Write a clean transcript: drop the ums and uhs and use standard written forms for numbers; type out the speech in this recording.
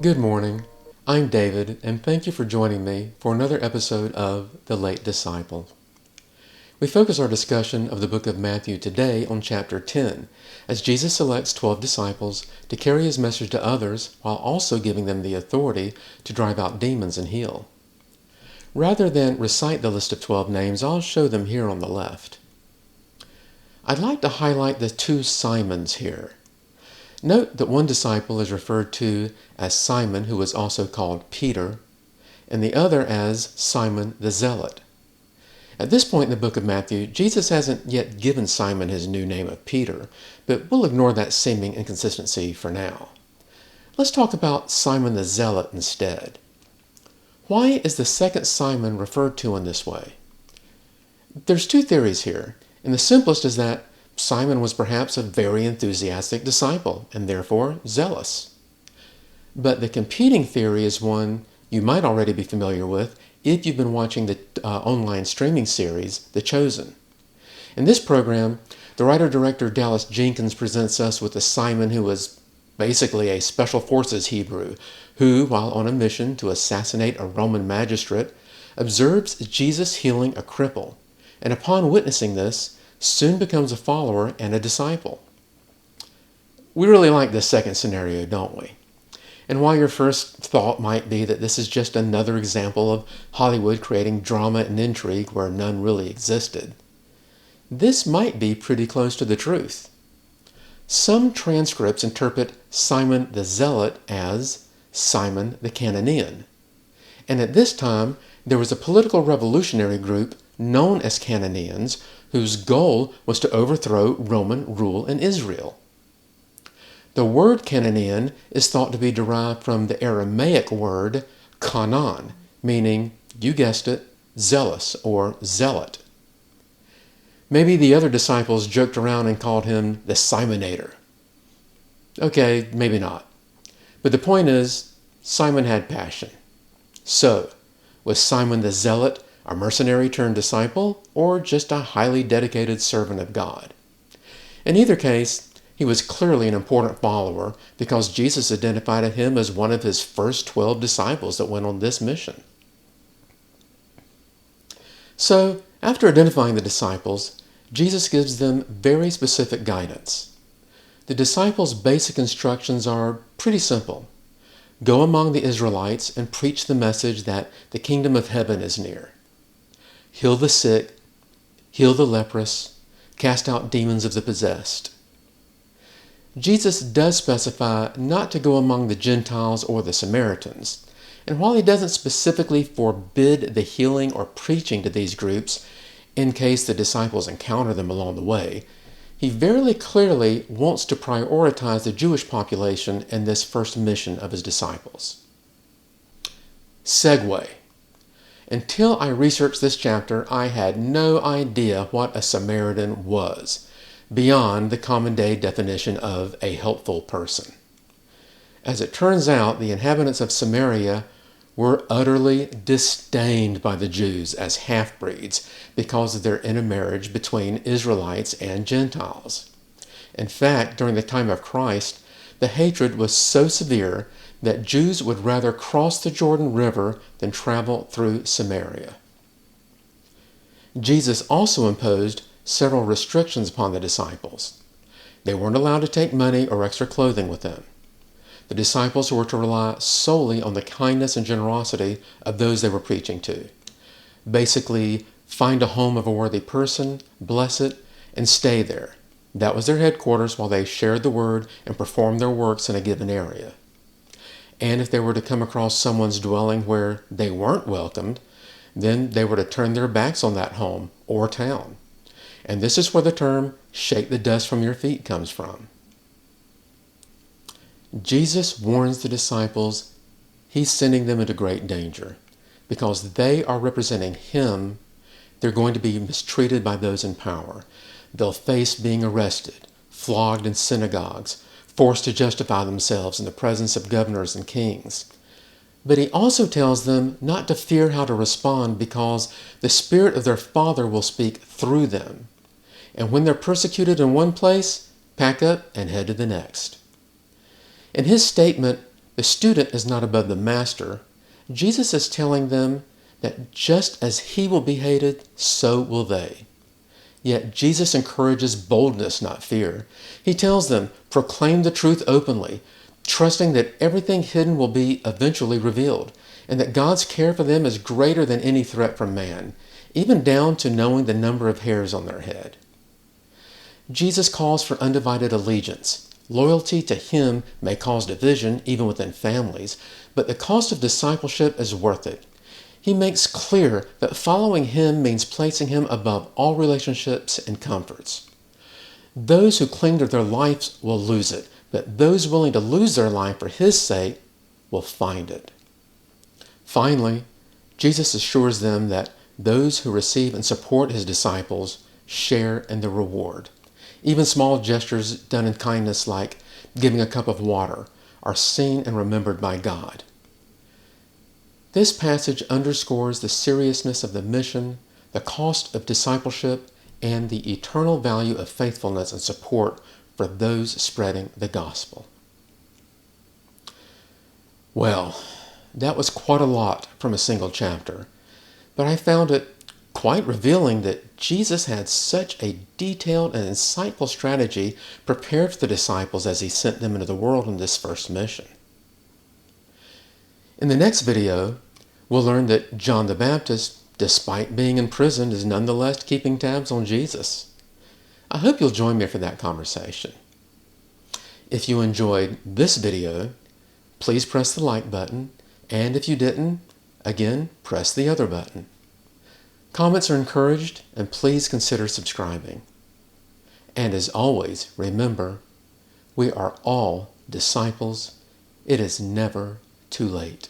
Good morning. I'm David, and thank you for joining me for another episode of The Late Disciple. We focus our discussion of the book of Matthew today on chapter 10, as Jesus selects 12 disciples to carry his message to others while also giving them the authority to drive out demons and heal. Rather than recite the list of 12 names, I'll show them here on the left. I'd like to highlight the two Simons here. Note that one disciple is referred to as Simon, who was also called Peter, and the other as Simon the Zealot. At this point in the book of Matthew, Jesus hasn't yet given Simon his new name of Peter, but we'll ignore that seeming inconsistency for now. Let's talk about Simon the Zealot instead. Why is the second Simon referred to in this way? There's two theories here, and the simplest is that Simon was perhaps a very enthusiastic disciple and therefore zealous. But the competing theory is one you might already be familiar with if you've been watching the online streaming series, The Chosen. In this program, the writer-director Dallas Jenkins presents us with a Simon who was basically a special forces Hebrew who, while on a mission to assassinate a Roman magistrate, observes Jesus healing a cripple, and upon witnessing this, soon becomes a follower and a disciple. We really like this second scenario, don't we? And while your first thought might be that this is just another example of Hollywood creating drama and intrigue where none really existed, this might be pretty close to the truth. Some transcripts interpret Simon the Zealot as Simon the Cananean. And at this time, there was a political revolutionary group known as Cananeans whose goal was to overthrow Roman rule in Israel. The word Cananean is thought to be derived from the Aramaic word kanan, meaning, you guessed it, zealous or zealot. Maybe the other disciples joked around and called him the Simonator. Okay, maybe not. But the point is, Simon had passion. So, was Simon the Zealot a mercenary turned disciple, or just a highly dedicated servant of God? In either case, he was clearly an important follower because Jesus identified him as one of his first 12 disciples that went on this mission. So, after identifying the disciples, Jesus gives them very specific guidance. The disciples' basic instructions are pretty simple. Go among the Israelites and preach the message that the kingdom of heaven is near. Heal the sick, heal the leprous, cast out demons of the possessed. Jesus does specify not to go among the Gentiles or the Samaritans, and while he doesn't specifically forbid the healing or preaching to these groups in case the disciples encounter them along the way, he very clearly wants to prioritize the Jewish population in this first mission of his disciples. Segue. Until I researched this chapter, I had no idea what a Samaritan was, beyond the common-day definition of a helpful person. As it turns out, the inhabitants of Samaria were utterly disdained by the Jews as half-breeds because of their intermarriage between Israelites and Gentiles. In fact, during the time of Christ, the hatred was so severe that Jews would rather cross the Jordan River than travel through Samaria. Jesus also imposed several restrictions upon the disciples. They weren't allowed to take money or extra clothing with them. The disciples were to rely solely on the kindness and generosity of those they were preaching to. Basically, find a home of a worthy person, bless it, and stay there. That was their headquarters while they shared the word and performed their works in a given area. And if they were to come across someone's dwelling where they weren't welcomed, then they were to turn their backs on that home or town. And this is where the term, shake the dust from your feet, comes from. Jesus warns the disciples he's sending them into great danger. Because they are representing him, they're going to be mistreated by those in power. They'll face being arrested, flogged in synagogues, forced to justify themselves in the presence of governors and kings. But he also tells them not to fear how to respond because the Spirit of their Father will speak through them. And when they're persecuted in one place, pack up and head to the next. In his statement, The student is not above the master. Jesus is telling them that just as he will be hated, so will they. Yet Jesus encourages boldness, not fear. He tells them, proclaim the truth openly, trusting that everything hidden will be eventually revealed, and that God's care for them is greater than any threat from man, even down to knowing the number of hairs on their head. Jesus calls for undivided allegiance. Loyalty to him may cause division, even within families, but the cost of discipleship is worth it. He makes clear that following him means placing him above all relationships and comforts. Those who cling to their lives will lose it, but those willing to lose their life for his sake will find it. Finally, Jesus assures them that those who receive and support his disciples share in the reward. Even small gestures done in kindness, like giving a cup of water, are seen and remembered by God. This passage underscores the seriousness of the mission, the cost of discipleship, and the eternal value of faithfulness and support for those spreading the gospel. Well, that was quite a lot from a single chapter, but I found it quite revealing that Jesus had such a detailed and insightful strategy prepared for the disciples as he sent them into the world on this first mission. In the next video, we'll learn that John the Baptist, despite being in prison, is nonetheless keeping tabs on Jesus. I hope you'll join me for that conversation. If you enjoyed this video, please press the like button, and if you didn't, again, press the other button. Comments are encouraged, and please consider subscribing. And as always, remember, we are all disciples. It is never too late.